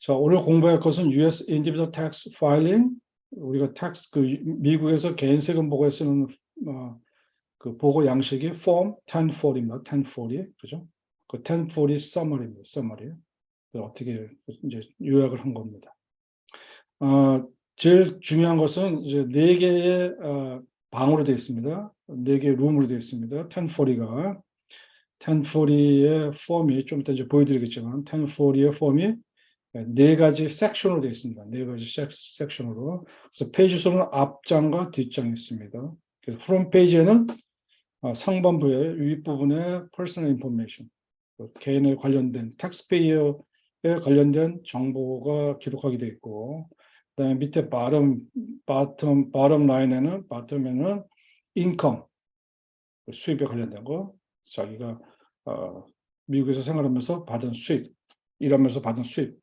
자, 오늘 공부할 것은 US Individual Tax Filing. 우리가 미국에서 개인 세금 보고에 쓰는 그 보고 양식이 Form 1040입니다. 1040, 그죠? 그 1040 summary입니다. summary. 어떻게 이제 요약을 한 겁니다. 제일 중요한 것은 이제 4개의 방으로 되어 있습니다. 4개의 룸으로 되어 있습니다. 1040가 1040의 폼이 좀 이따 이제 보여드리겠지만 1040의 폼이 4가지 섹션으로 되어 있습니다. 4가지 섹션으로. 그래서 페이지 수는 앞장과 뒷장이 있습니다. 그래서 프롬 페이지에는 상반부의 윗부분에 personal information, 개인에 관련된 텍스페이어에 관련된 정보가 기록하게 되어 있고, 그다음에 밑에 bottom 라인에는 income, 수입에 관련된 거, 자기가 미국에서 생활하면서 받은 수입, 일하면서 받은 수입,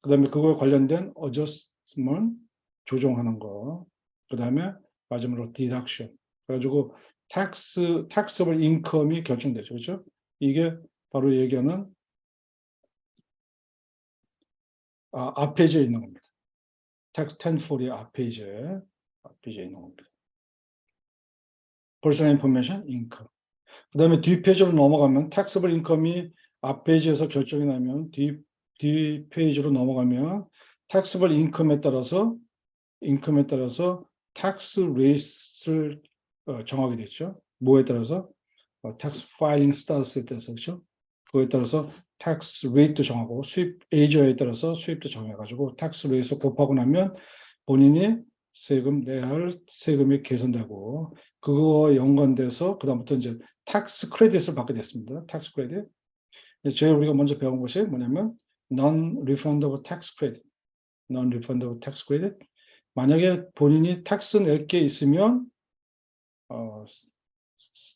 그다음에 그거에 관련된 adjustment, 조정하는 거, 그다음에 마지막으로 deduction. 그래가지고 taxable income이 결정되죠, 그렇죠? 이게 바로 얘기하는 앞페이지에 있는 겁니다. tax 1040의 앞페이지에 있는 겁니다. personal information, income. 그다음에 뒷페이지로 넘어가면 taxable income이 앞페이지에서 결정이 나면 뒷페이지로 넘어가면 taxable income에 따라서 tax rate를 정하게 됐죠. 뭐에 따라서? tax filing status에 따라서, 그렇죠? 그거에 따라서 tax rate도 정하고 수입 에이저에 따라서 수입도 정해가지고 tax rate에서 곱하고 나면 본인이 내야 할 세금이 계산되고 그거와 연관돼서 그다음부터 이제 tax credit을 받게 됐습니다. tax credit. 제일 우리가 먼저 배운 것이 뭐냐면 non-refundable tax credit. non-refundable tax credit. 만약에 본인이 텍스 낼 게 있으면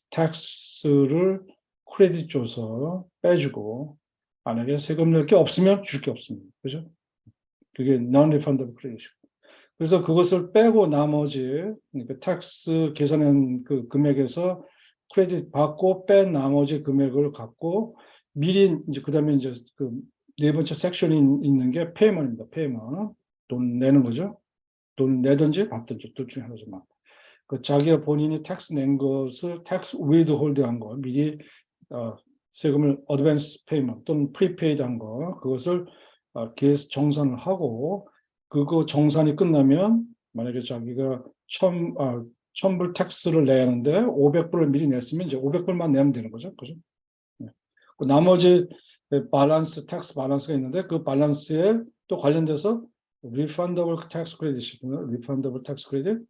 텍스를 크레딧 줘서 빼주고, 만약에 세금 낼 게 없으면 줄 게 없습니다. 그죠? 그게 non-refundable credit이고. 그래서 그것을 빼고 나머지, 그러니까 텍스 계산한 그 금액에서 크레딧 받고 뺀 나머지 금액을 갖고 미리 이제 그다음에 이제 그 네 번째 섹션이 있는 게 페이먼트입니다. 페이먼트. 돈 내는 거죠. 돈 내든지 받든지 둘 중에 하나지만 그 자기가 본인이 텍스 낸 것을 텍스 위드홀드 한 거, 미리 세금을 어드밴스 페이먼트 또는 프리페이드 한 거, 그것을 정산을 하고 그거 정산이 끝나면 만약에 자기가 1000불 텍스를 내야 하는데 500불을 미리 냈으면 이제 500불만 내면 되는 거죠. 그죠? 네. 그 나머지 텍스 밸런스가 있는데 그 밸런스에 또 관련돼서 refundable tax credit이거든요. refundable tax credit.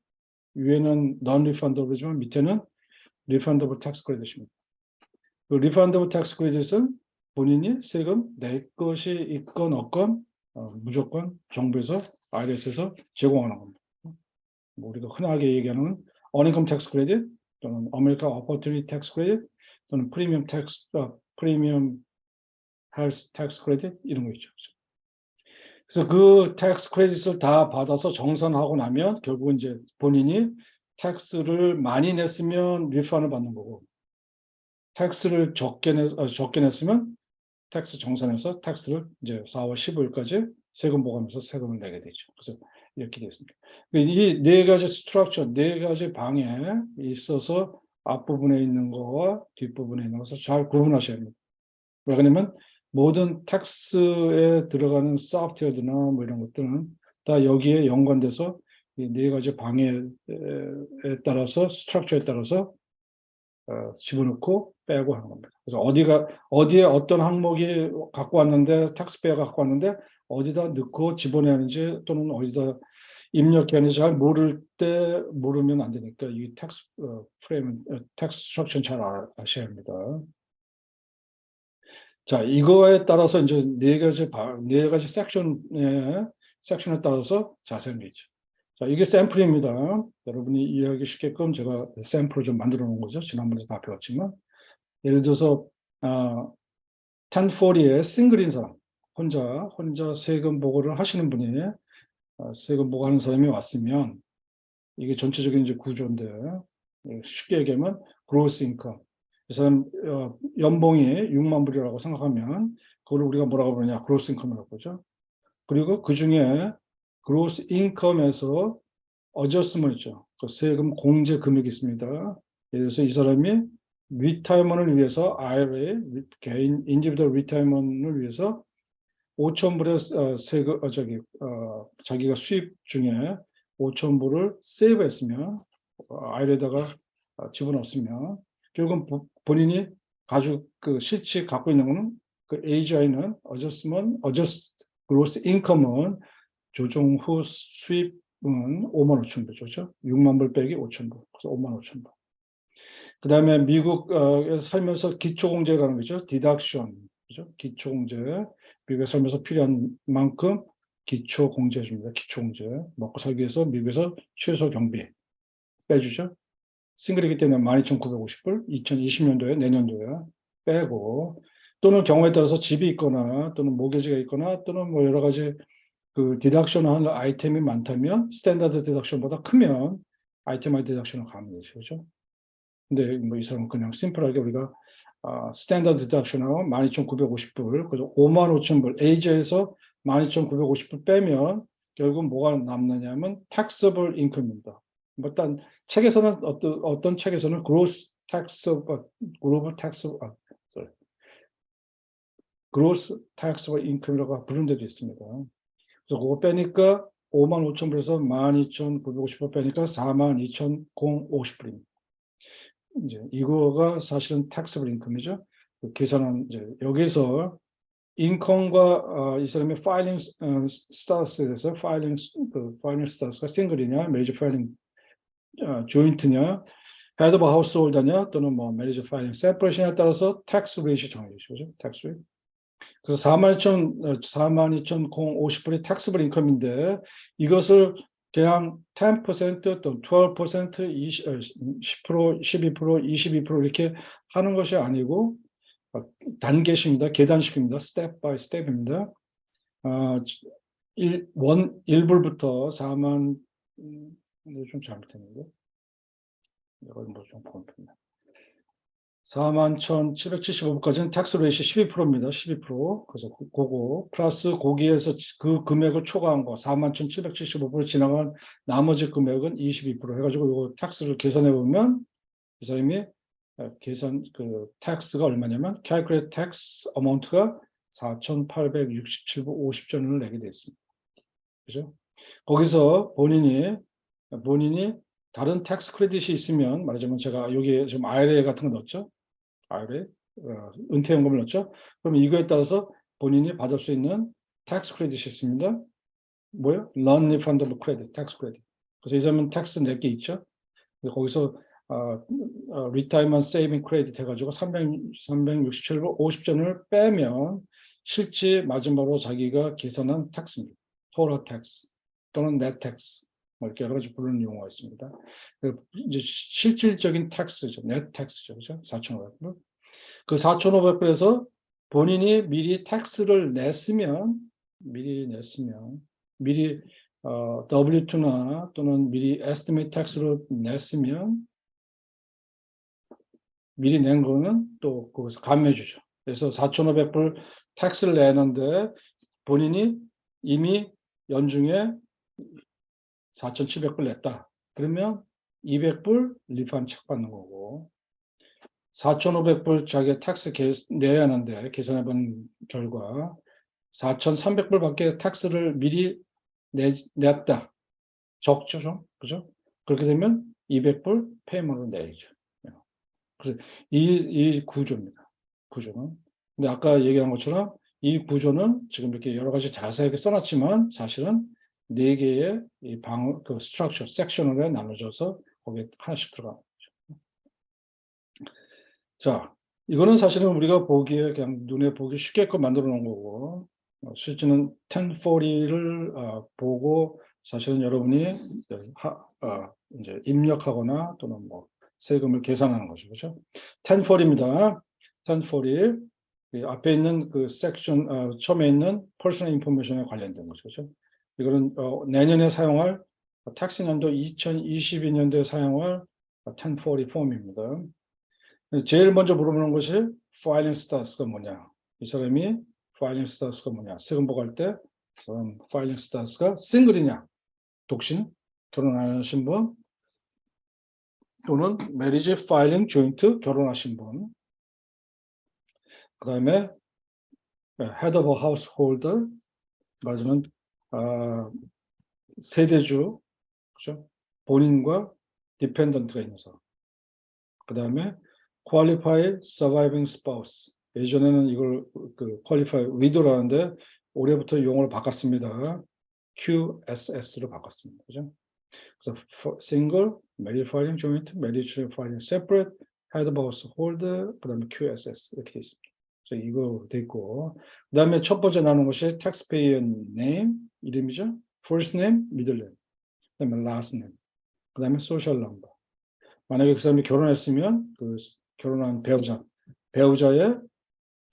위에는 non-refundable이지만 밑에는 refundable tax credit입니다. 그 refundable tax credit은 본인이 세금 낼 것이 있건 없건 무조건 정부에서 IRS에서 제공하는 겁니다. 뭐 우리가 흔하게 얘기하는 uncome tax credit 또는 American Opportunity Tax Credit 또는 premium health tax credit 이런 거 있죠. 그래서 그 텍스 크레딧을 다 받아서 정산하고 나면 결국은 이제 본인이 텍스를 많이 냈으면 리펀을 받는 거고 텍스를 적게 냈으면 텍스 정산해서 텍스를 이제 4월 15일까지 세금 보고하면서 세금을 내게 되죠. 그래서 이렇게 됐습니다. 이 네 가지 스트럭처, 네 가지 방에 있어서 앞부분에 있는 거와 뒷부분에 있는 것을 잘 구분하셔야 합니다. 왜 그러냐면 모든 텍스에 들어가는 소프트웨어나 뭐 이런 것들은 다 여기에 연관돼서 이 네 가지 방해에 따라서 스트럭처에 따라서 집어넣고 빼고 하는 겁니다. 그래서 어디에 어떤 항목이 갖고 왔는데 텍스페어가 갖고 왔는데 어디다 넣고 집어내야 하는지 또는 어디다 입력해야 하는지 잘 모르면 안 되니까 이 텍스 스트럭처는 잘 아셔야 합니다. 자, 이거에 따라서 이제 네 가지 섹션에 따라서 자세히 있죠. 자, 이게 샘플입니다. 여러분이 이해하기 쉽게끔 제가 샘플을 좀 만들어 놓은 거죠. 지난번에 다 배웠지만. 예를 들어서, 1040의 싱글인 사람, 혼자 세금 보고를 하시는 분이, 세금 보고하는 사람이 왔으면, 이게 전체적인 이제 구조인데, 쉽게 얘기하면, gross income. 이 사람 연봉이 6만 불이라고 생각하면 그걸 우리가 뭐라고 부르냐 gross income이라고 그러죠. 그리고 그 중에 gross income에서 어저스먼 있죠. 그 세금 공제 금액이 있습니다. 그래서 이 사람이 리타이먼을 위해서 IRA, 개인 인디비dual 리타이먼을 위해서 5,000불의 세금 자기가 수입 중에 5,000불을 세이브했으면 IRA에다가 집어넣었으면 결국은 본인이 가지고 그 실제 갖고 있는 거는 그 AGI는 어저스트 그로스 인컴은 조정 후 수입은 5만 5천 불 죠. 6만 불 빼기 5천 불. 그래서 5만 5천 불. 그 다음에 미국에서 살면서 기초공제가 가는 거죠. 디덕션. 그죠? 기초공제. 미국에 살면서 필요한 만큼 기초공제 줍니다. 기초공제. 먹고 살기 위해서 미국에서 최소 경비 빼주죠. 싱글이기 때문에 12,950불, 2020년도에, 내년도에 빼고, 또는 경우에 따라서 집이 있거나, 또는 모기지가 있거나, 또는 뭐 여러 가지 그 디덕션 하는 아이템이 많다면, 스탠다드 디덕션보다 크면 아이템 디덕션을 가면 되죠. 그죠? 근데 뭐 이 사람은 그냥 심플하게 우리가 스탠다드 디덕션하고 12,950불, 그래서 55,000불, 에이저에서 12,950불 빼면 결국 뭐가 남느냐면 taxable income입니다. 뭐 일단 책에서는 어떤 책에서는 gross taxable sorry. gross taxable income이라고 부르는 데도 있습니다. 그래서 그거 빼니까 55,000불에서 12,950불 빼니까 42,050불입니다. 이제 이거가 사실은 taxable income이죠. 그 계산은 이제 여기서 인컴과 이 사람의 파일링 스타트스에 대해서 파일링 스타트스가 싱글이냐, 메이저 파일링 조인트냐, 헤드 오브 하우스홀더냐, 또는 뭐 메이저 파일링 세퍼레이션에 따라서 텍스 레이시 정해지죠. 텍스 레이시. 그래서 42,050불이 텍스블 인컴인데 이것을 그냥 10% 또 12%, 10%, 12%, 22% 이렇게 하는 것이 아니고 단계식입니다. 계단식입니다. 스텝 바이 스텝입니다. 1불부터 4만 좀 잘못했는데 이걸 뭐좀 보면 41,775불까지는 텍스 레이시 12%입니다. 12%. 그래서 그거 플러스 거기에서 그 금액을 초과한 거 41,775불 지나간 나머지 금액은 22% 해가지고 이거 텍스를 계산해 보면 이 사람이 계산 그 텍스가 얼마냐면 calculate tax amount가 4,867불 50전을 내게 됐습니다. 그죠? 거기서 본인이 다른 텍스 크레딧이 있으면 말하자면 제가 여기에 지금 IRA 같은 거 넣었죠? IRA 은퇴연금을 넣었죠? 그럼 이거에 따라서 본인이 받을 수 있는 텍스 크레딧이 있습니다. 뭐요? Non-refundable credit, tax credit. 그래서 이 사람은 텍스 낼 게 있죠? 그래서 거기서 retirement saving credit 해가지고 367불 50전을 빼면 실제 마지막으로 자기가 계산한 텍스입니다. total tax 또는 net tax 뭐 이렇게 여러 가지 부르는 용어가 있습니다. 이제 실질적인 텍스죠. net tax죠. 그죠? 4,500불. 그 4,500불에서 본인이 미리 텍스를 냈으면 미리 W2나 또는 미리 estimate tax로 냈으면 미리 낸 거는 또 거기서 감해 주죠. 그래서 4,500불 텍스를 내는데 본인이 이미 연중에 4,700불 냈다. 그러면 200불 리펀 책 받는 거고 4,500불 자기가 텍스 내야 하는데 계산해 본 결과 4,300불밖에 텍스를 미리 냈다. 적죠, 좀. 그죠? 그렇게 되면 200불 페이먼트로 내야죠. 그래서 이 구조입니다. 구조는. 근데 아까 얘기한 것처럼 이 구조는 지금 이렇게 여러 가지 자세하게 써놨지만 사실은 네 개의 그 스트럭처, 섹션으로 나눠져서 거기에 하나씩 들어갑니다. 자, 이거는 사실은 우리가 보기에 그냥 눈에 보기 쉽게끔 만들어 놓은 거고, 실제는 1040를 보고 사실은 여러분이 이제 입력하거나 또는 뭐 세금을 계산하는 거죠. 그죠? 1040입니다. 1040. 앞에 있는 그 섹션, 처음에 있는 퍼스널 인포메이션에 관련된 거죠. 그죠? 이거는 내년에 사용할 텍스 년도 2022년도에 사용할 1040 폼입니다. 제일 먼저 물어보는 것이 파일링 스타트스가 뭐냐. 이 사람이 파일링 스타트스가 뭐냐. 세금 보고할 때 파일링 스타스가 싱글이냐, 독신, 결혼하신 분, 또는 메리지 파일링 조인트, 결혼하신 분. 그 다음에 head of a householder, 맞으면 세대주, 그죠? 본인과 디펜던트가 있는 사람. 그 다음에 qualified surviving spouse. 예전에는 이걸 qualified widow라는데 올해부터 용어를 바꿨습니다. QSS로 바꿨습니다. 그죠? 그래서 single, married filing joint, marriage filing separate, head of householder, 그 다음에 QSS 이렇게 돼 있습니다. 그래서 이거 돼 있고, 그 다음에 첫 번째 나눈 것이 taxpayer name, 이름이죠. first name, middle name, 그 다음에 last name, 그 다음에 social number. 만약에 그 사람이 결혼했으면 그 결혼한 배우자의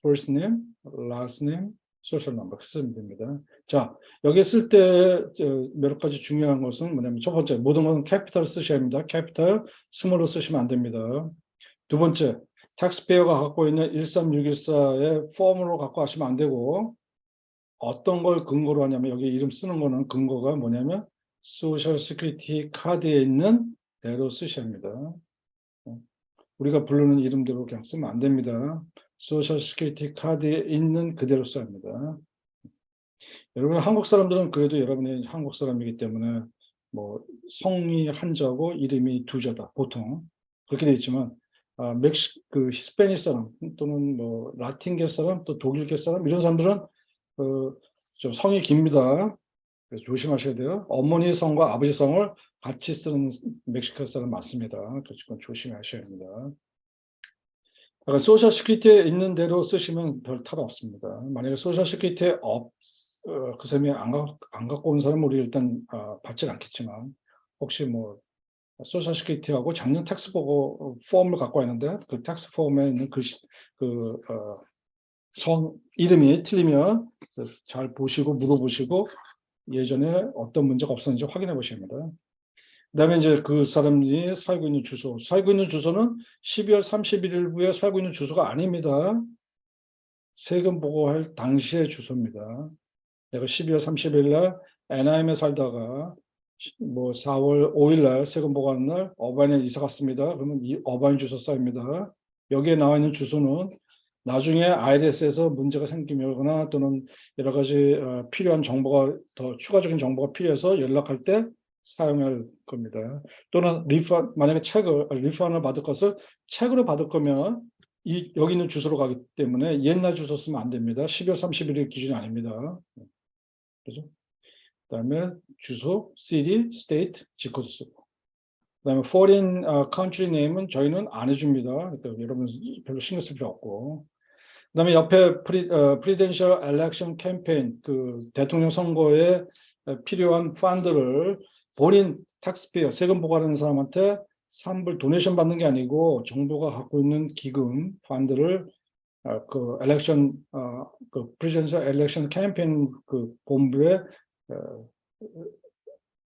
first name, last name, social number 쓰면 됩니다. 자, 여기 쓸 때 몇 가지 중요한 것은 뭐냐면 첫 번째, 모든 것은 캐피탈 쓰셔야 합니다. 캐피탈, 스몰로 쓰시면 안 됩니다. 두 번째, 텍스페어가 갖고 있는 13614의 폼으로 갖고 하시면 안 되고 어떤 걸 근거로 하냐면 여기 이름 쓰는 거는 근거가 뭐냐면 소셜 시큐리티 카드에 있는 대로 쓰셔야 합니다. 우리가 부르는 이름대로 그냥 쓰면 안 됩니다. 소셜 시큐리티 카드에 있는 그대로 써야 합니다. 여러분 한국 사람들은 그래도 여러분이 한국 사람이기 때문에 뭐 성이 한자고 이름이 두자다 보통 그렇게 돼 있지만 그 히스패닉 사람 또는 뭐 라틴계 사람 또 독일계 사람 이런 사람들은 좀 성이 깁니다. 그래서 조심하셔야 돼요. 어머니 성과 아버지 성을 같이 쓰는 멕시코 사람 많습니다. 그래서 그건 조심하셔야 합니다. 소셜 시큐리티에 있는 대로 쓰시면 별 탈 없습니다. 만약에 소셜 시큐리티에 그 사람이 안 갖고 온 사람은 우리 일단 받질 않겠지만 혹시 뭐 소셜 시큐리티하고 작년 텍스 보고 폼을 갖고 왔는데 그 텍스 폼에 있는 성 이름이 틀리면 잘 보시고 물어보시고 예전에 어떤 문제가 없었는지 확인해 보셔야 합니다. 그다음에 이제 그 사람이 살고 있는 주소는 12월 31일부에 살고 있는 주소가 아닙니다. 세금 보고할 당시의 주소입니다. 내가 12월 30일 날 애나임에 살다가 뭐 4월 5일 날 세금 보고하는 날 어바인에 이사 갔습니다. 그러면 이 어바인 주소 쌓입니다. 여기에 나와 있는 주소는 나중에 IRS에서 문제가 생기거나 또는 여러 가지 필요한 정보가 더 추가적인 정보가 필요해서 연락할 때 사용할 겁니다. 또는 만약에 리펀을 받을 것을 책으로 받을 거면 여기 있는 주소로 가기 때문에 옛날 주소 쓰면 안 됩니다. 12월 31일 기준이 아닙니다. 그죠? 그다음에 주소, city, state, 지코도 쓰고. 그다음에 foreign country name은 저희는 안 해줍니다. 그러니까 여러분 별로 신경 쓸 필요 없고. 그다음에 옆에 presidential election campaign 그 대통령 선거에 필요한 펀드를 본인 텍스페어 세금 보고하는 사람한테 산불 도네이션 받는 게 아니고 정부가 갖고 있는 기금 펀드를 그 엘렉션 그 프리젠셜 엘렉션 캠페인 그 본부에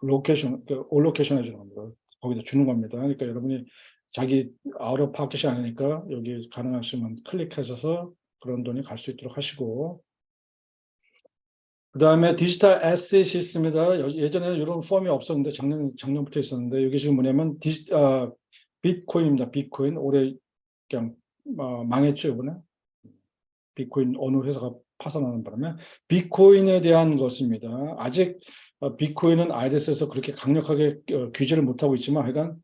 로케이션 올로케이션 해주는 겁니다. 거기다 주는 겁니다. 그러니까 여러분이 자기 아웃 오브 파켓이 아니니까 여기 가능하시면 클릭하셔서 그런 돈이 갈 수 있도록 하시고 그 다음에 디지털 에셋이 있습니다. 예전에는 이런 폼이 없었는데 작년부터 있었는데 여기 지금 뭐냐면 비트코인입니다. 비트코인 올해 그냥 망했죠 이번에. 비트코인 어느 회사가 파산하는 바람에 비트코인에 대한 것입니다. 아직 비트코인은 IRS에서 그렇게 강력하게 규제를 못하고 있지만 하여간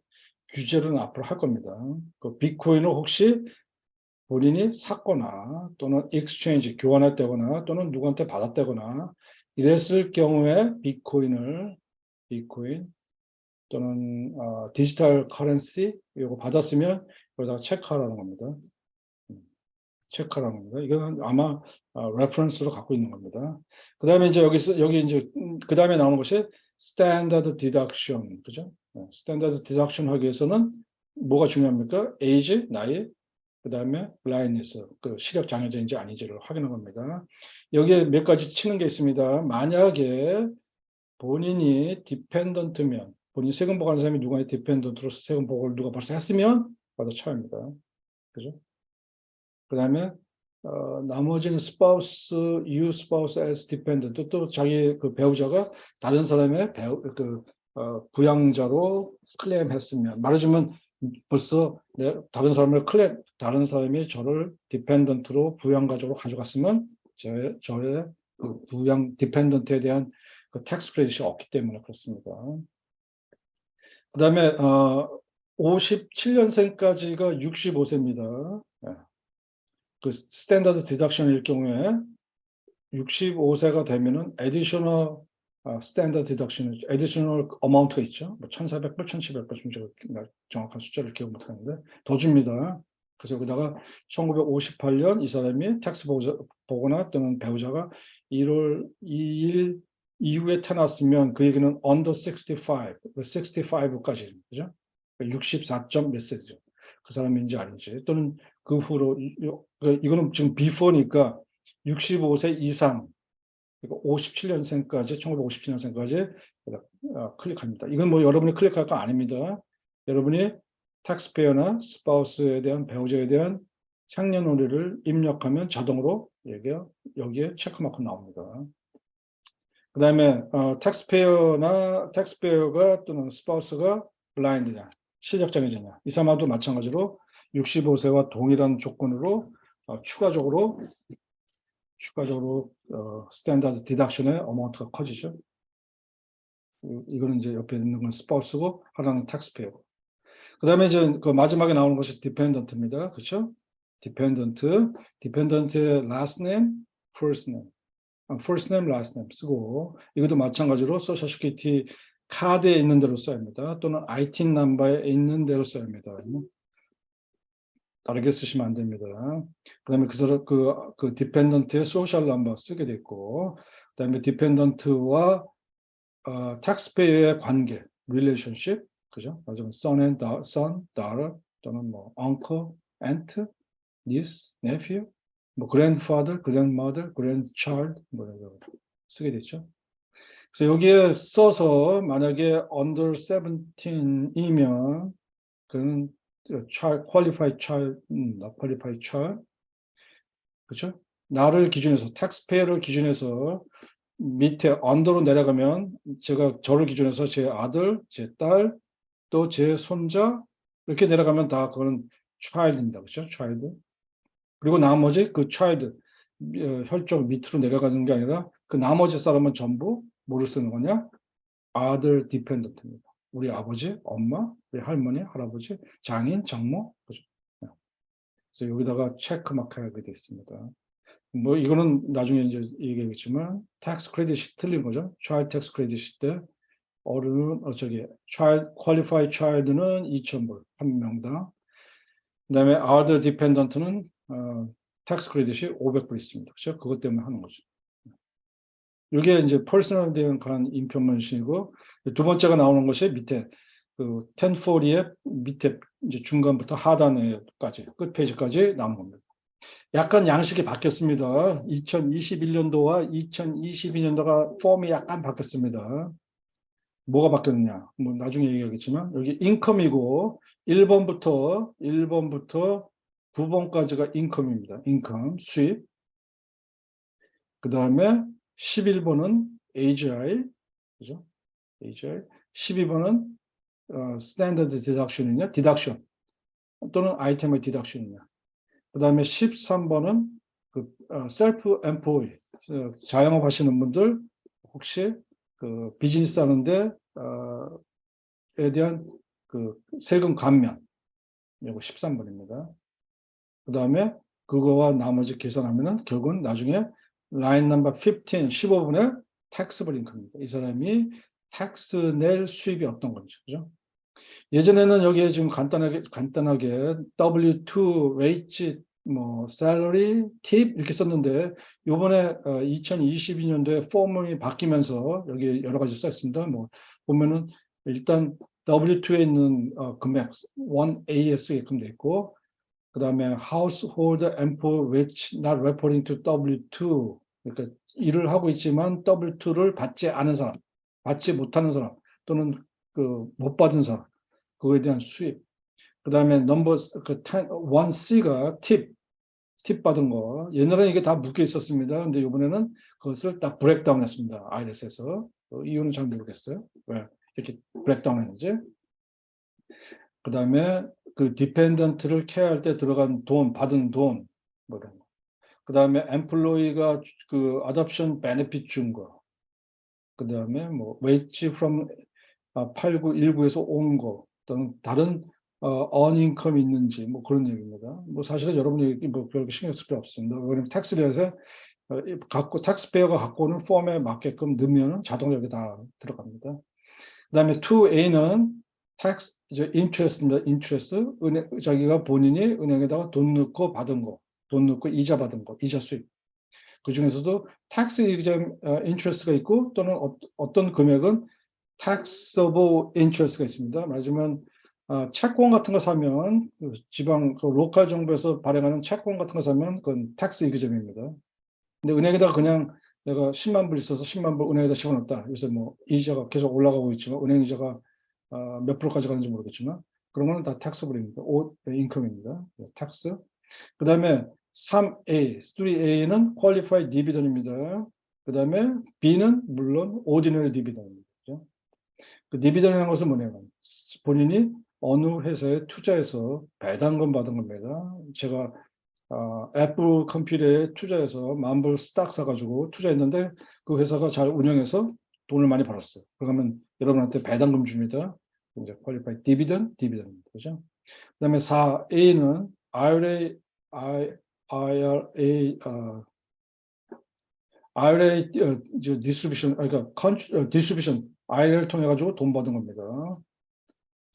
규제는 앞으로 할 겁니다. 그 비트코인을 혹시 본인이 샀거나 또는 익스체인지 교환했다거나 또는 누구한테 받았다거나 이랬을 경우에 비트코인 또는 디지털 커런시 이거 받았으면 여기다가 체크하라는 겁니다. 체크하라는 겁니다. 이건 아마 레퍼런스로 갖고 있는 겁니다. 그 다음에 이제 여기 이제 그 다음에 나오는 것이 스탠다드 디덕션, 그죠? 스탠다드 디덕션 하기 위해서는 뭐가 중요합니까? 에이지, 나이, 그 다음에 블라인드니스, 그 시력 장애자인지 아닌지를 확인한 겁니다. 여기에 몇 가지 치는 게 있습니다. 만약에 본인이 디펜던트면, 본인 세금 보고하는 사람이 누구의 디펜던트로서 세금 보고를 누가 벌써 했으면 받아 쳐야 합니다. 그죠? 그 다음에 나머지는 spouse, you spouse as dependent. 또 자기 그 배우자가 다른 사람의 부양자로 클레임했으면, 말하자면 벌써 다른 사람이 저를 디펜던트로 부양가족으로 가져갔으면 저의 그 부양 디펜던트에 대한 그 텍스 크레딧이 없기 때문에 그렇습니다. 그다음에 57년생까지가 65세입니다. 그 스탠다드 디덕션일 경우에 65세가 되면은 additional 스탠다드 디덕션, additional 어마운트가 있죠. 뭐 1,400불, 1,700불 좀 제가 정확한 숫자를 기억 못하는데 더 줍니다. 그래서 여기다가 1958년 이 사람이 텍스 보거나 또는 배우자가 1월 2일 이후에 태어났으면 그 얘기는 under 65까지, 그죠? 64점 몇 세죠. 그 사람인지 아닌지, 또는 그 후로, 이거는 지금 before니까 65세 이상, 57년생까지, 1957년생까지 클릭합니다. 이건 뭐 여러분이 클릭할 거 아닙니다. 여러분이 텍스페어나 스파우스에 대한 배우자에 대한 생년월일을 입력하면 자동으로 여기에 체크마크 나옵니다. 그 다음에 텍스페어가 또는 스파우스가 블라인드냐, 시력장애자냐, 이 사람도 마찬가지로 65세와 동일한 조건으로 추가적으로 스탠다드 디덕션의 어마운트가 커지죠. 이거는 이제 옆에 있는 건 스파우스고 하나는 텍스페어고. 그 다음에 이제 그 마지막에 나오는 것이 디펜던트입니다. 그렇죠? 디펜던트의 last name, first name. first name, last name 쓰고, 이것도 마찬가지로 소셜 시큐리티 카드에 있는 대로 써야 합니다. 또는 ITIN 넘버에 있는 대로 써야 합니다. 다르게 쓰시면 안 됩니다. 그다음에 그 디펜던트의 소셜 넘버 쓰게 됐고, 그다음에 디펜던트와 텍스페이어의 관계, relationship, 그죠? 맞으면 son, daughter, 또는 뭐 uncle, aunt, niece, nephew, 뭐 grandfather, grandmother, grandchild 뭐 이런 거 쓰게 됐죠. 그래서 여기에 써서 만약에 under 17이면 그는 qualified child, not qualified child, 그렇죠? 나를 기준해서 taxpayer를 기준해서 밑에 언더로 내려가면 저를 기준해서 제 아들, 제 딸, 또 제 손자 이렇게 내려가면 다 그거는 child입니다. 그렇죠? child. 그리고 나머지 그 child 혈족 밑으로 내려가는 게 아니라 그 나머지 사람은 전부 뭐를 쓰는 거냐? 아들 디펜던트입니다. 우리 아버지, 엄마, 우리 할머니, 할아버지, 장인, 장모, 그죠? 그래서 여기다가 체크 마크하게 되어 있습니다. 뭐 이거는 나중에 이제 얘기하겠지만 텍스 크레딧이 틀린 거죠. child 텍스 크레딧 때 어른은 child qualified child는 2,000불 한 명당. 그다음에 other dependent는 텍스 크레딧이 500불 있습니다. 그렇죠? 그것 때문에 하는 거죠. 이게 이제 퍼스널에 대한 그런 인포메이션이고, 두 번째가 나오는 것이 밑에 그 1040의 밑에 이제 중간부터 하단에까지 끝 페이지까지 나온 겁니다. 약간 양식이 바뀌었습니다. 2021년도와 2022년도가 폼이 약간 바뀌었습니다. 뭐가 바뀌었느냐? 뭐 나중에 얘기하겠지만 여기 인컴이고 1번부터 9번까지가 인컴입니다. 인컴, 수입. 그 다음에 11번은 AGI, 그죠? AGI. 12번은 스탠다드 디덕션이냐? 디덕션 또는 아이템의 디덕션이냐? 그 다음에 13번은 그 셀프 엠플로이, 자영업 하시는 분들 혹시 그 비즈니스 하는데 에 대한 그 세금 감면, 이거 13번입니다. 그 다음에 그거와 나머지 계산하면은 결국은 나중에 라인 넘버 15, 15번에 텍스블 인컴입니다. 이 사람이 텍스 낼 수입이 어떤 건지, 그죠? 예전에는 여기에 지금 간단하게 W2 wage, 뭐 salary, tip 이렇게 썼는데 요번에 2022년도에 폼이 바뀌면서 여기 여러 가지 써 있습니다. 뭐 보면은 일단 W2에 있는 금액 1AS게끔 돼 있고, 그 다음에 household employee which not reporting to W2, 그러니까 일을 하고 있지만 W2를 받지 않은 사람, 받지 못하는 사람 또는 그 못 받은 사람, 그거에 대한 수입. 그 다음에 넘버 1C가 팁 받은 거. 옛날에는 이게 다 묶여 있었습니다. 근데 이번에는 그것을 딱 브렉다운 했습니다. IRS에서. 이유는 잘 모르겠어요. 왜 이렇게 브렉다운 했는지. 그 다음에 그 디펜던트를 케어할 때 들어간 돈, 받은 돈, 뭐 이런 거. 그 다음에 엠플로이가 그 어답션 베네핏 준 거. 그 다음에 뭐 웨이지 from 8919에서 온 거, 또는 다른 어닝컴이 있는지 뭐 그런 얘기입니다. 뭐 사실은 여러분이 뭐 별로 신경 쓸 필요 없습니다. 왜냐면 텍스레에서 갖고 텍스페어가 갖고 오는 폼에 맞게끔 넣으면 자동으로 여기 다 들어갑니다. 그다음에 2A는 tax 이제 interest입니다. interest 은행 자기가 본인이 은행에다가 돈 넣고 받은 거, 돈 넣고 이자 받은 거, 이자 수입. 그 중에서도 tax exempt interest가 있고 또는 어떤 금액은 taxable interest가 있습니다. 말하자면 채권 같은 거 사면 그 지방 그 로컬 정부에서 발행하는 채권 같은 거 사면 그건 tax exempt입니다. 근데 은행에다가 그냥 내가 10만 불 있어서 10만 불 은행에다 집어넣었다. 그래서 뭐 이자가 계속 올라가고 있지만 은행 이자가 몇 프로까지 가는지 모르겠지만 그런 거는 다 taxable입니다. 인컴입니다. 텍스. 그다음에 3A, 3A는 qualified dividend입니다. 그다음에 B는 물론 ordinary dividend입니다. 그렇죠? 그 디비전이라는 것은 뭐냐면 본인이 어느 회사에 투자해서 배당금 받은 겁니다. 제가 애플 컴퓨터에 투자해서 만불 스탁 사가지고 투자했는데 그 회사가 잘 운영해서 돈을 많이 벌었어요. 그러면 여러분한테 배당금 줍니다. 이제 qualified dividend, 그죠? 그다음에 4A는 IRA distribution, 그러니까 distribution, IRA를 통해 가지고 돈 받은 겁니다.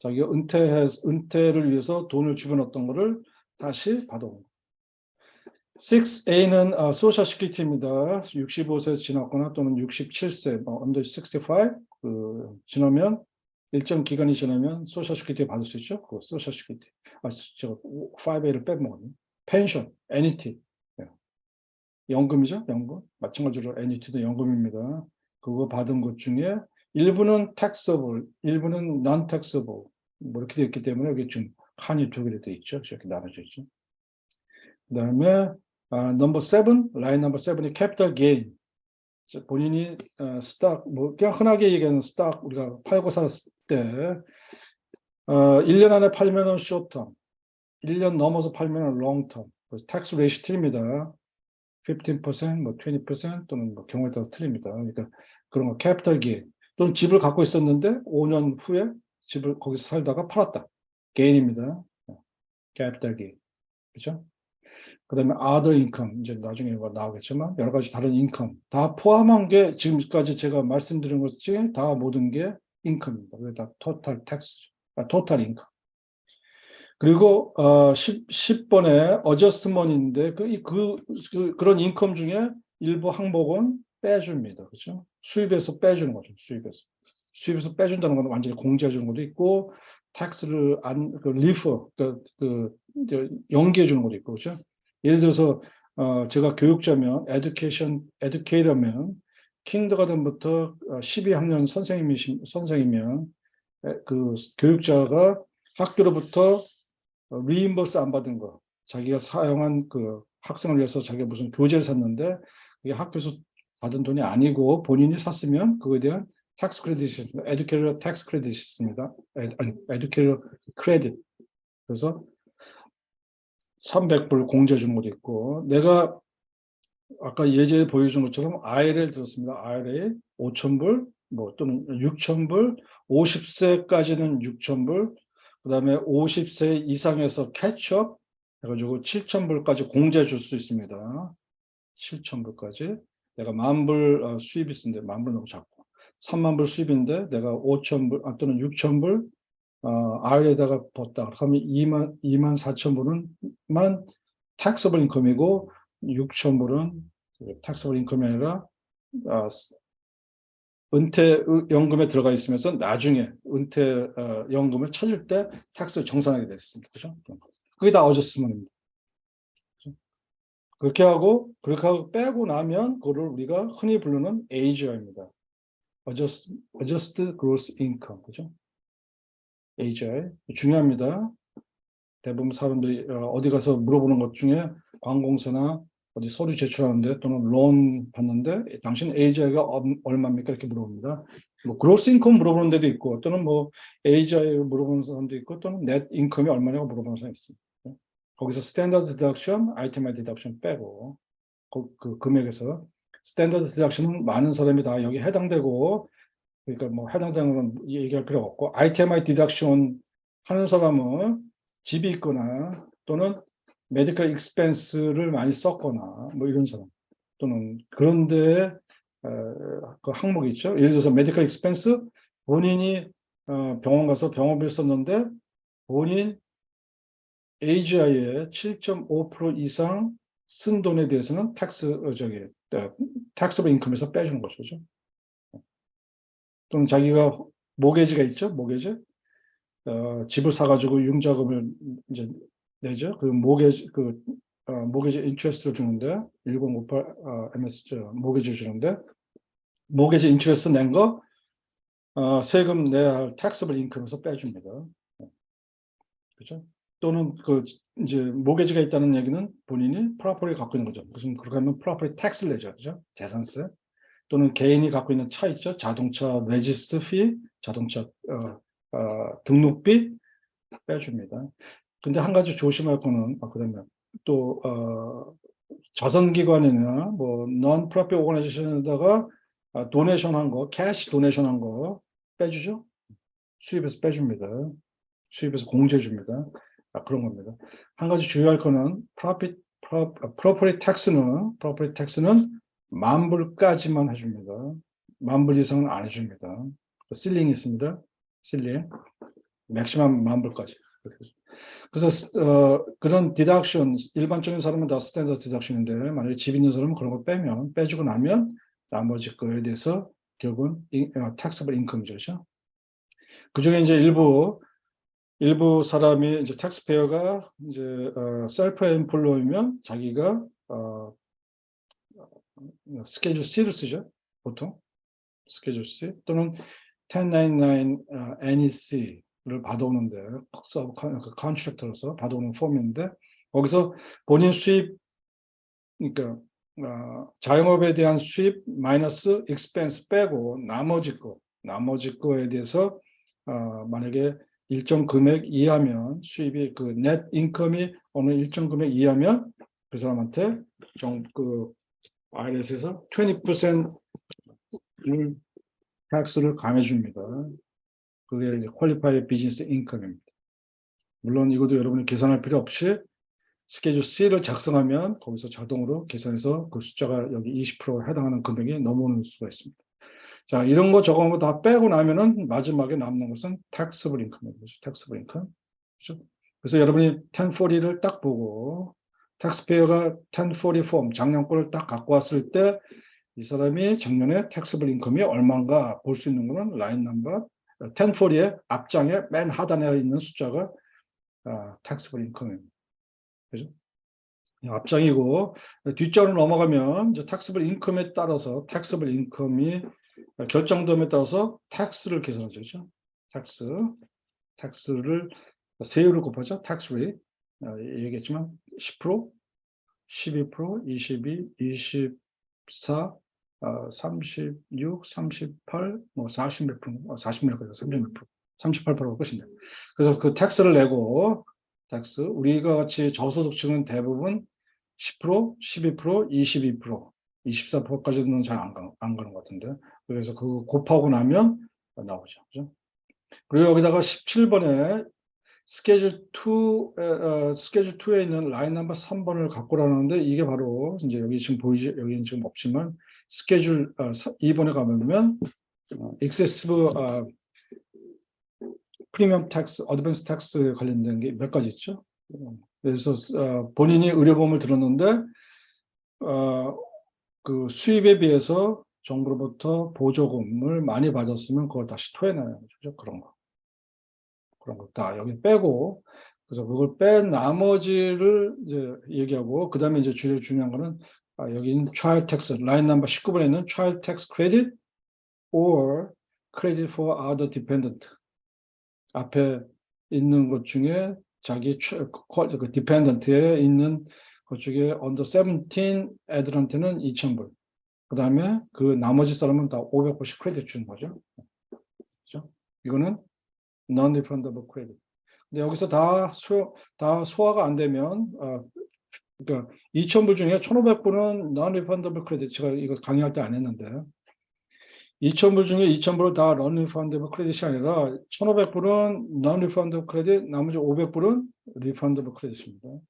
자기가 은퇴를 위해서 돈을 집어넣었던 거를 다시 받아온 거. 6A는 소셜 시큐리티입니다. 65세 지났거나 또는 67세, under 65, 지나면 일정 기간이 지나면 소셜 시큐리티 받을 수 있죠. 그 소셜 시큐리티. 제가 5A를 빼먹었네. 펜션, 애니티. 연금이죠, 연금. 마찬가지로 애니티도 연금입니다. 그거 받은 것 중에 일부는 taxable, 일부는 non-taxable. 뭐 이렇게 되어 있기 때문에 여기 좀 칸이 두 개로 되어 있죠. 이렇게 나눠져 있죠. 그 다음에 넘버 7, 라인 넘버 7이 캐피탈 게인. 본인이 스탁, 뭐 그냥 흔하게 얘기하는 스탁 우리가 팔고 샀을 때 1년 안에 팔면은 쇼텀, 1년 넘어서 팔면은 롱텀. 그래서 텍스 레이시 틀립니다. 15%, 뭐 20% 또는 뭐 경우에 따라서 틀립니다. 그러니까 그런 거 캐피탈 게인 또는 집을 갖고 있었는데 5년 후에 집을 거기서 살다가 팔았다. 게인입니다. 캐피탈 게인. 그렇죠? 그다음에 other income 이제 나중에 나오겠지만 여러 가지 다른 인컴 다 포함한 게 지금까지 제가 말씀드린 것 중에 다 모든 게 인컴입니다. 그게 다 total tax, total income. 그리고 10번에 adjustment인데 그런 인컴 중에 일부 항목은 빼줍니다. 그렇죠? 수입에서 빼주는 거죠. 수입에서 빼준다는 건 완전히 공제해 주는 것도 있고 텍스를 리퍼 연기해 주는 것도 있고 그렇죠? 예를 들어서 제가 교육자면 에듀케이터면 킹더가든부터 12학년 선생이면 그 교육자가 학교로부터 리임버스 안 받은 거, 자기가 사용한 그 학생을 위해서 자기가 무슨 교재를 샀는데 그게 학교에서 받은 돈이 아니고 본인이 샀으면 그거에 대한 텍스 크레딧이 에듀케이터 텍스 크레딧이 있습니다. 에듀케이터 크레딧. 그래서 300불 공제 주는 것도 있고 내가 아까 예제에 보여준 것처럼 IRA를 들었습니다. IRA 5,000불 뭐 또는 6,000불 50세까지는 6,000불 그다음에 50세 이상에서 캐치업 해가지고 7,000불까지 공제 줄 수 있습니다. 7,000불까지 내가 10,000불 수입이 있는데 10,000불 너무 작고 30,000불 수입인데 내가 5,000불 또는 6,000불 IRA에다가 벗다 그러면 24,000불은만 taxable income이고 6,000불은 taxable income이 아니라 은퇴 연금에 들어가 있으면서 나중에 은퇴 연금을 찾을 때 텍스를 정산하게 됐습니다. 그죠? 그게 다 어저스먼입니다. 그렇게 하고 빼고 나면 그걸 우리가 흔히 부르는 AGR입니다. Adjusted Gross Income. 그죠? AGR. 중요합니다. 대부분 사람들이 어디 가서 물어보는 것 중에 관공서나 어디 서류 제출하는데 또는 론 받는데 당신 AGI가 얼마입니까? 이렇게 물어봅니다. 뭐 그로스 인컴 물어보는 데도 있고 또는 뭐 AGI 물어보는 사람도 있고 또는 넷 인컴이 얼마냐고 물어보는 사람이 있습니다. 거기서 스탠다드 디덕션, 아이템 디덕션 빼고 그 금액에서 스탠다드 디덕션은 많은 사람이 다 여기 해당되고 그러니까 뭐 해당되는 건 얘기할 필요 없고 ITMI 디덕션 하는 사람은 집이 있거나 또는 메디컬 익스펜스를 많이 썼거나 뭐 이런 사람 또는 그런데 그 항목이 있죠. 예를 들어서 메디컬 익스펜스 본인이 병원 가서 병원비를 썼는데 본인 AGI의 7.5% 이상 쓴 돈에 대해서는 텍스블 인컴에서 빼주는 것이죠. 또는 자기가 모게지가 있죠. 모게지. 집을 사가지고 융자금을 이제 내죠. 그 모게지 인트레스트를 주는데 1058 MS 모게지 주는데 모게지 인트레스트 낸 거 세금 내야 할 텍스블 인컴에서 빼줍니다. 그렇죠? 또는 이제 모게지가 있다는 얘기는 본인이 프로퍼리 갖고 있는 거죠. 무슨 그렇게 하면 프로퍼리 텍스를 내죠. 그죠? 재산세. 또는 개인이 갖고 있는 차 있죠. 자동차 레지스트 피, 자동차 등록비 빼줍니다. 근데 한 가지 조심할 거는 그러면 또 자선기관이나 뭐 non-profit organization에다가 도네이션 한 거, 캐시 도네이션 한 거 빼주죠. 수입에서 빼줍니다. 수입에서 공제 줍니다. 그런 겁니다. 한 가지 주의할 거는 property tax는 10,000불까지만 해줍니다. 10,000불 이상은 안 해줍니다. 실링이 있습니다. 실링. 맥시멈 10,000불까지. 그래서 그런 디덕션 일반적인 사람은 다 스탠더드 디덕션인데 만약에 집 있는 사람은 그런 거 빼주고 나면 나머지 거에 대해서 결국은 taxable income이죠. 그중에 이제 일부 사람이 이제 텍스페어가 이제 셀프 엠플로이면 자기가 스케줄 C를 쓰죠. 보통 스케줄 C 또는 1099 NEC를 받아오는데 서브 컨트랙터로서 받아오는 폼인데 거기서 본인 수입 그러니까 자영업에 대한 수입 마이너스 익스펜스 빼고 나머지 거에 대해서 만약에 일정 금액 이하면 수입이 그 넷 인컴이 어느 일정 금액 이하면 그 사람한테 그 IRS에서 20% 텍스를 감해 줍니다. 그게 퀄리파이 비즈니스 인컴입니다. 물론 이것도 여러분이 계산할 필요 없이 스케줄 C를 작성하면 거기서 자동으로 계산해서 그 숫자가 여기 20% 해당하는 금액이 넘어오는 수가 있습니다. 자, 이런 거 저거 거 다 빼고 나면은 마지막에 남는 것은 taxable income입니다. taxable income. 그렇죠? 그래서 여러분이 1040를 딱 보고 텍스페어가 1040 폼 작년 거를 딱 갖고 왔을 때 이 사람이 작년에 taxable income이 얼마인가 볼 수 있는 거는 라인 넘버 1040의 앞장에 맨 하단에 있는 숫자가 taxable income입니다. 그죠? 앞장이고 뒷장으로 넘어가면 이제 taxable income에 따라서 taxable income이 결정됨에 따라서 텍스를 계산하죠. 그렇죠? 텍스를 세율을 곱하죠. 텍스 레이트 얘기했지만 10%, 12%, 22, 24, 36, 38, 뭐 40 몇 프로, 40 몇 프로, 30 몇 프로, 38%가 끝인데. 그래서 그 텍스를 내고 우리가 같이 저소득층은 대부분 10%, 12%, 22%, 24%까지는 잘 안 가는 것 같은데. 그래서 그거 곱하고 나면 나오죠. 그죠? 그리고 여기다가 17번에 스케줄 2에 있는 라인 넘버 3번을 갖고 라는데 이게 바로 이제 여기 지금 보이지? 여기는 지금 없지만 스케줄 2번에 가면 액세시브 프리미엄 텍스, 어드밴스 텍스 관련된 게 몇 가지 있죠. 그래서 본인이 의료보험을 들었는데 그 수입에 비해서 정부로부터 보조금을 많이 받았으면 그걸 다시 토해내는 거죠. 그런 거 다 여기 빼고 그래서 그걸 뺀 나머지를 이제 얘기하고 그 다음에 이제 중요한 거는 여기는 child tax 라인 넘버 19번에 있는 child tax credit or credit for other dependent 앞에 있는 것 중에 자기 그 디펜던트에 있는 그쪽에 언더 17 애들한테는 2,000불. 그 다음에 그 나머지 사람은 다 500불씩 크레딧 주는 거죠. 그죠? 이거는 non-refundable credit. 근데 여기서 다 소화가 안 되면, 그러니까 2,000불 중에 1,500불은 non-refundable credit. 제가 이거 강의할 때 안 했는데, 2,000불 중에 2,000불은 다 non-refundable credit이 아니라 1,500불은 non-refundable credit, 나머지 500불은 refundable credit입니다.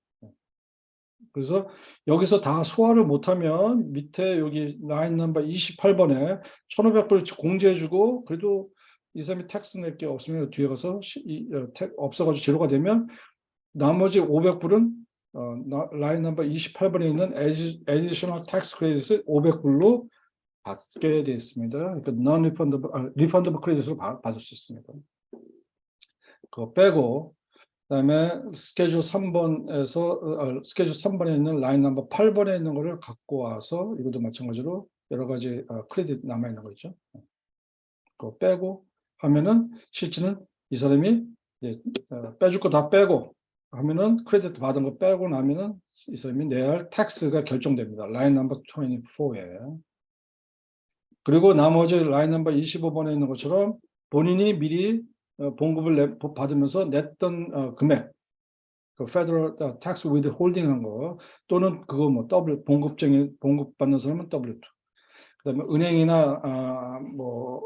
그래서 여기서 다 소화를 못하면 밑에 여기 라인 넘버 28번에 1,500불 공제해주고 그래도 이 사람이 텍스 낼 게 없으면 뒤에 가서 없어가지고 제로가 되면 나머지 500불은 라인 넘버 28번에 있는 additional tax credit을 500불로 받게 되어 있습니다. 그러니까 refundable credit으로 받을 수 있습니다. 그거 빼고 그다음에 스케줄 3번에서 스케줄 3번에 있는 라인 넘버 8번에 있는 거를 갖고 와서 이것도 마찬가지로 여러 가지 크레딧 남아 있는 거 있죠. 그거 빼고 하면은 실제는 이 사람이 이제 빼줄 거 다 빼고 하면은 크레딧 받은 거 빼고 나면은 이 사람이 내야 할 텍스가 결정됩니다. 라인 넘버 24에. 그리고 나머지 라인 넘버 25번에 있는 것처럼 본인이 미리 봉급을 받으면서 냈던 금액, 그 Federal Tax Withholding 한 거, 또는 그거 뭐 봉급 받는 사람은 W2. 그다음에 은행이나 뭐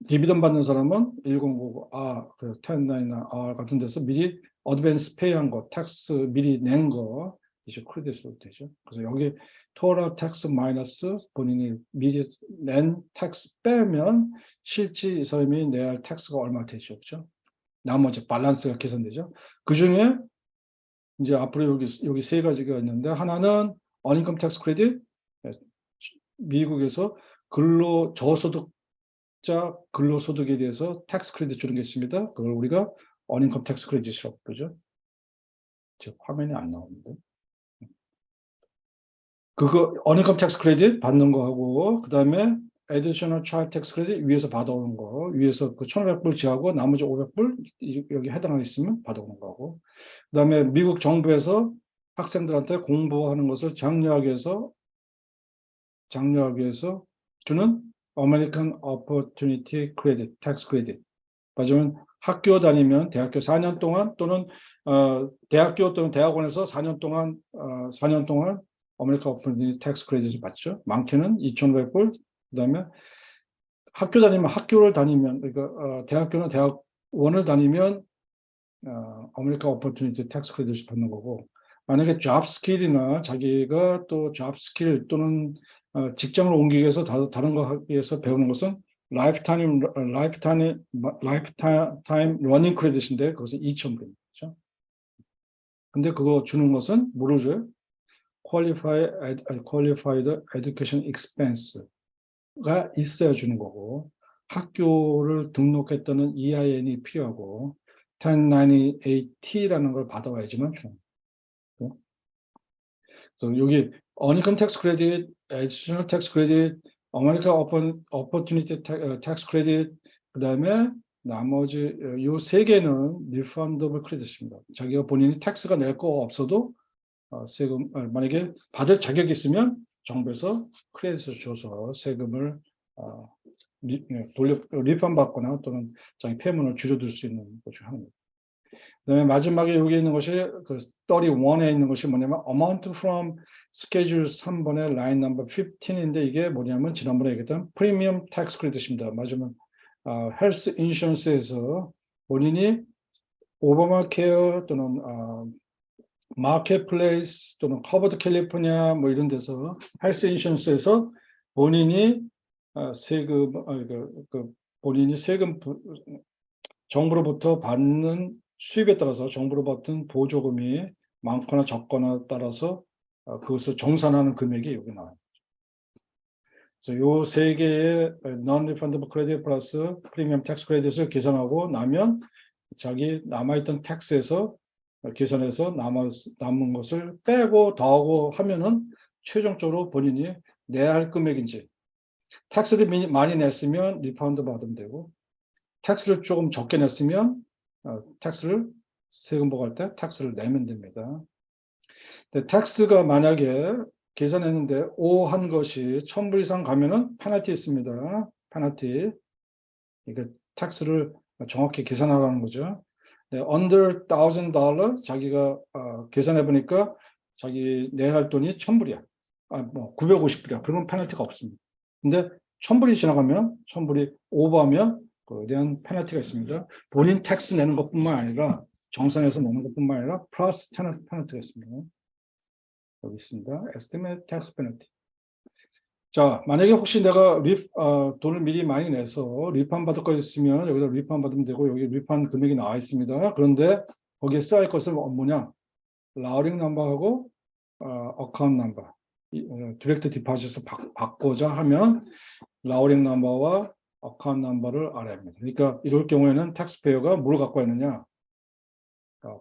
디비던 받는 사람은 1099, 그 1099 같은 데서 미리 어드밴스 페이한 거, 텍스 미리 낸 거 이제 크레딧으로 되죠. 그래서 여기 토럴 텍스 마이너스 본인이 미리 낸 텍스 빼면 실제 이 사람이 내야 할 텍스가 얼마 되죠, 그렇죠? 나머지 밸런스가 계산되죠. 그 중에 이제 앞으로 여기 세 가지가 있는데 하나는 어인컴 텍스 크레딧, 미국에서 근로소득에 대해서 텍스 크레딧 주는 게 있습니다. 그걸 우리가 어인컴 텍스 크레딧이라고 부르죠. 지금 화면이 안 나오는데. 그거 어인컴 텍스 크레딧 받는 거 하고 그다음에 additional child tax credit 위에서 받아오는 거, 위에서 그 1,500불 지하고 나머지 500불 여기 해당하겠으면 받아오는 거고, 그다음에 미국 정부에서 학생들한테 공부하는 것을 장려하기 위해서 주는 American Opportunity Credit, Tax Credit. 맞으면 학교 다니면 대학교 4년 동안 또는 대학교 또는 대학원에서 4년 동안 American Opportunity Tax Credit을 받죠. 많게는 2,500불. 그다음에 학교를 다니면 그러니까 대학교나 대학원을 다니면 American Opportunity Tax Credit을 받는 거고, 만약에 job skill이나 자기가 또 job skill 또는 직장을 옮기기 위해서 다른 거 하기 위해서 배우는 것은 lifetime running credit인데 그것은 2,000불입니다. 그렇죠? 근데 그거 주는 것은 뭐를 줘요? qualified education expense가 있어야 주는 거고, 학교를 등록했다는 EIN이 필요하고 1098T라는 걸 받아와야지만 주는 거예요. 그래서 여기 어인컴 텍스 크레딧, additional tax credit, American Opportunity Tax Credit, 그다음에 나머지 요 세 개는 refundable credit입니다. 자기가 본인이 텍스가 낼 거 없어도 세금 만약에 받을 자격이 있으면 정부에서 크레딧을 줘서 세금을 리펀 받거나 또는 자기 폐문을 줄여둘 수 있는 것 중 하나입니다. 그다음에 마지막에 여기 있는 것이 그 31에 있는 것이 뭐냐면 amount from schedule 3번의 line number 15인데 이게 뭐냐면 지난번에 얘기했던 프리미엄 텍스 크레딧입니다. 맞으면 헬스 인슈런스에서 본인이 오바마 케어 또는 마켓플레이스 또는 커버드 캘리포니아 뭐 이런 데서 헬스 인슈런스에서 본인이 본인이 세금 정부로부터 받는 수입에 따라서 정부로 받은 보조금이 많거나 적거나 따라서 그것을 정산하는 금액이 여기 나와요. 그래서 요 세 개의 non-refundable credit 플러스 프리미엄 텍스 크레딧을 계산하고 나면 자기 남아있던 텍스에서 계산해서 남은 것을 빼고 더하고 하면은 최종적으로 본인이 내야 할 금액인지, 텍스를 많이 냈으면 리파운드 받으면 되고 텍스를 조금 적게 냈으면 텍스를 세금 보고할 때 텍스를 내면 됩니다. 근데 텍스가 만약에 계산했는데 O 한 것이 1000불 이상 가면은 페널티 있습니다. 페널티. 이게 텍스를 정확히 계산하라는 거죠. 네, under $1,000 자기가 계산해 보니까 자기 내야 할 돈이 1000불이야. 뭐 950불이야. 그러면 페널티가 없습니다. 근데 1000불이 지나가면 1000불이 오버하면 그에 대한 페널티가 있습니다. 본인 텍스 내는 것뿐만 아니라 정산해서 내는 것뿐만 아니라 플러스 페널티가 있습니다. 여기 있습니다. estimate tax penalty. 자, 만약에 혹시 내가 돈을 미리 많이 내서 리판 받을 거 있으면 여기다 리판 받으면 되고 여기 리판 금액이 나와 있습니다. 그런데 거기에 써야 할 것은 뭐냐? 라우링 넘버하고 어카운트 넘버. 디렉트 디파짓을 받고자 하면 라우링 넘버와 어카운트 넘버를 알아야 합니다. 그러니까 이럴 경우에는 텍스페이어가 뭘 갖고 있느냐?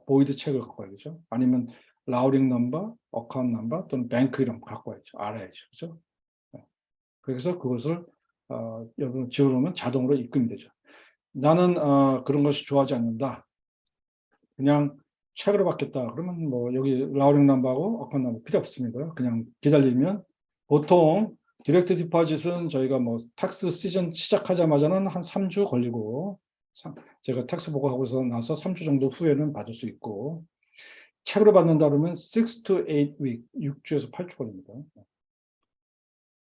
보이드 책을 갖고 와야죠. 아니면 라우링 넘버, 어카운트 넘버 또는 뱅크 이름 갖고 와야죠. 알아야죠. 그죠? 그래서 그것을 여러분 지어놓으면 자동으로 입금이 되죠. 나는 그런 것이 좋아하지 않는다. 그냥 책으로 받겠다. 그러면 뭐 여기 라우링 넘버하고 어카운트 넘버 필요 없습니다. 그냥 기다리면 보통 디렉트 디파짓은 저희가 뭐 텍스 시즌 시작하자마자는 한 3주 걸리고 제가 텍스 보고하고서 나서 3주 정도 후에는 받을 수 있고 책으로 받는다 그러면 6 to 8 week, 6주에서 8주 걸립니다.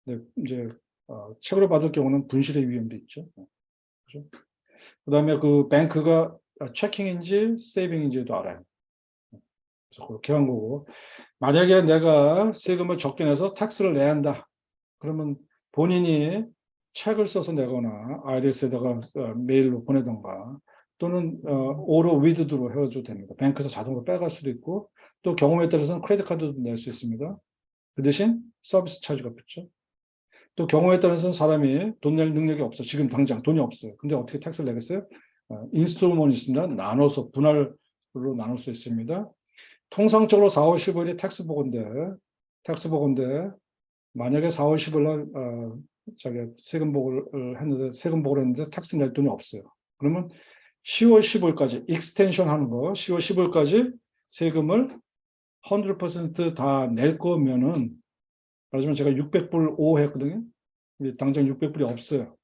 네, 이제 책으로 받을 경우는 분실의 위험도 있죠. 그죠? 그다음에 그 뱅크가 체킹인지 세이빙인지도 알아요. 그래서 그렇게 한 거고 만약에 내가 세금을 적게 내서 텍스를 내야 한다. 그러면 본인이 책을 써서 내거나 IRS에다가 메일로 보내던가 또는 오로 위드드로 해줘도 됩니다. 뱅크에서 자동으로 빼갈 수도 있고 또 경우에 따라서는 크레딧 카드도 낼 수 있습니다. 그 대신 서비스 차지가 붙죠. 또 경우에 따라서는 사람이 돈 낼 능력이 없어. 지금 당장 돈이 없어요. 근데 어떻게 텍스를 내겠어요? 인스톨먼이 있습니다. 나눠서 분할로 나눌 수 있습니다. 통상적으로 4월 15일이 텍스 보고인데 만약에 4월 15일 날 자기 세금 보고를 했는데 텍스 낼 돈이 없어요. 그러면 10월 15일까지 익스텐션 하는 거 10월 15일까지 세금을 100% 다 낼 거면은 말하자면 제가 600불 5 했거든요. 당장 600불이 없어요.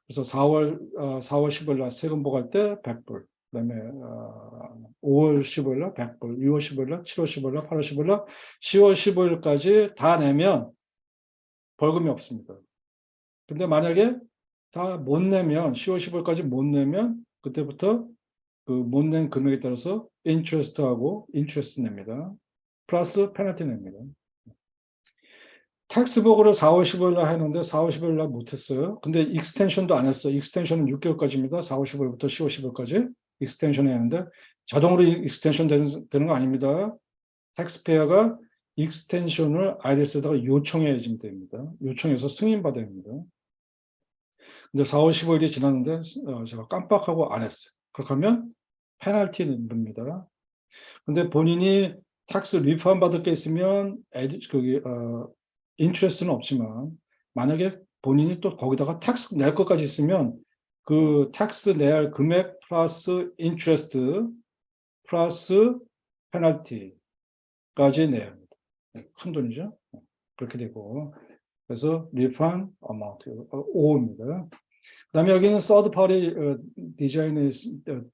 그래서 4월 15일 날 세금 보고할 때 100불, 그다음에 5월 15일 날 100불, 6월 15일 날, 7월 15일 날, 8월 15일 날, 10월 15일까지 다 내면 벌금이 없습니다. 근데 만약에 다 못 내면 10월 15일까지 못 내면 그때부터 그 못 낸 금액에 따라서 인트레스트하고 인트레스트 냅니다. 플러스 페널티 냅니다. 텍스 보고를 4월 15일 날 했는데 4월 15일 날 못했어요. 근데 익스텐션도 안 했어요. 익스텐션은 6개월까지입니다. 4월 15일부터 10월 15일까지 익스텐션 해야 하는데 자동으로 익스텐션 되는 거 아닙니다. 텍스페어가 익스텐션을 IRS에다가 요청해야 됩니다. 요청해서 승인받아야 합니다. 근데 4월 15일이 지났는데 제가 깜빡하고 안 했어요. 그렇게 하면 페널티 냅니다. 근데 본인이 텍스 리펀 받을 게 있으면 인트레스는 없지만 만약에 본인이 또 거기다가 텍스 낼 것까지 있으면 그 텍스 내야 할 금액 플러스 인트레스트 플러스 페널티까지 내야 합니다. 큰 돈이죠. 그렇게 되고 그래서 리펀 어마운트 5입니다. 그다음에 여기는 서드 파티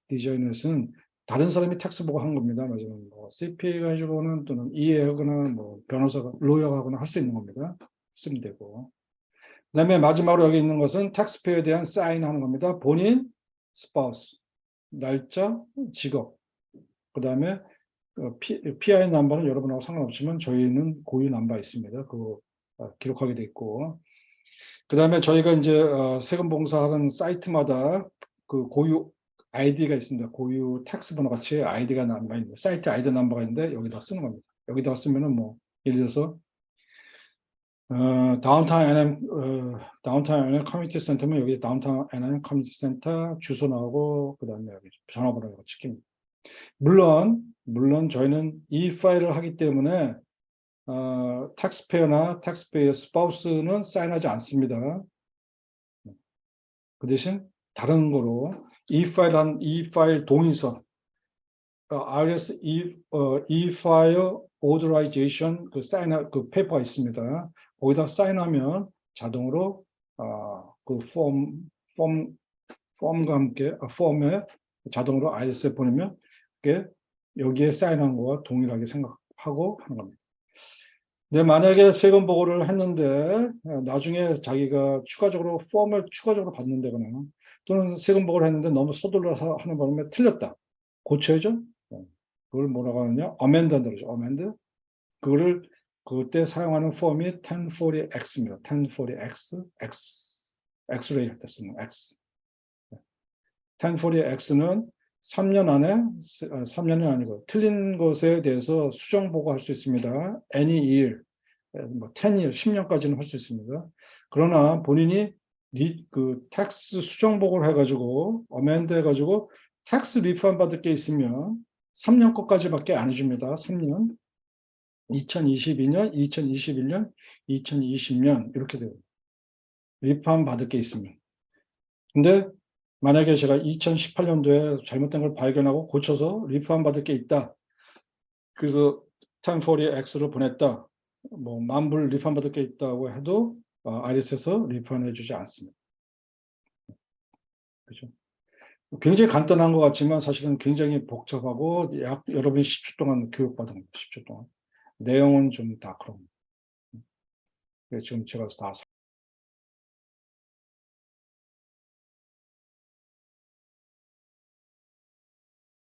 디자이너스는 다른 사람이 텍스 보고 한 겁니다. 맞으면 뭐 CPA가 해주거나 또는 이해하거나 뭐 변호사가 로여가 하거나 할 수 있는 겁니다. 쓰면 되고. 그다음에 마지막으로 여기 있는 것은 텍스페이에 대한 사인하는 겁니다. 본인, 스파우스, 날짜, 직업. 그다음에 PI 넘버는 여러분하고 상관없지만 저희는 고유 넘버 있습니다. 그거 기록하게 돼 있고. 그다음에 저희가 이제 세금 봉사하는 사이트마다 그 고유 아이디가 있습니다. 고유 텍스 번호 같이 아이디가 남아 있는데 사이트 아이디 넘버가 있는데 여기다 쓰는 겁니다. 여기다 쓰면은 뭐 예를 들어서 다운타운 NM 커뮤니티 센터면 여기 다운타운 NM 커뮤니티 센터 주소 나오고 그다음에 여기 전화번호가 찍힙니다. 물론 저희는 이 파일을 하기 때문에 텍스페어나 텍스페이어 스파우스는 사인하지 않습니다. 그 대신 다른 거로 이 파일 동의서 IRS E-File Authorization 그 페이퍼가 있습니다. 거기다 사인하면 자동으로 그 폼과 함께 폼에 자동으로 IRS에 보내면 그게 여기에 사인한 거와 동일하게 생각하고 하는 겁니다. 근데 만약에 세금 보고를 했는데 나중에 자기가 추가적으로 폼을 추가적으로 받는다거나 또는 세금 보고를 했는데 너무 서둘러서 하는 바람에 틀렸다. 고쳐야죠. 그걸 뭐라고 하느냐? 어멘드한다고 그러죠. 어멘드. 그거를 그때 사용하는 폼이 1040X입니다. 1040X, X레이 할 때 쓰는 X. 1040X는 3년 안에, 3년이 아니고 틀린 것에 대해서 수정 보고할 수 있습니다. Any year, 뭐 10year, 10년까지는 할 수 있습니다. 그러나 본인이 그 텍스 수정 보고를 해가지고 어멘드 해가지고 텍스 리펀 받을 게 있으면 3년 것까지밖에 안 해줍니다. 3년. 2022년, 2021년, 2020년 이렇게 돼요. 리펀 받을 게 있으면. 근데 만약에 제가 2018년도에 잘못된 걸 발견하고 고쳐서 리펀 받을 게 있다. 그래서 1040X를 보냈다. 뭐 만불 리펀 받을 게 있다고 해도 IRS에서 리펀 해주지 않습니다. 그렇죠? 굉장히 간단한 것 같지만 사실은 굉장히 복잡하고 여러분이 10주 동안 교육받은 겁니다. 10주 동안. 내용은 좀 다 그런. 지금 제가 다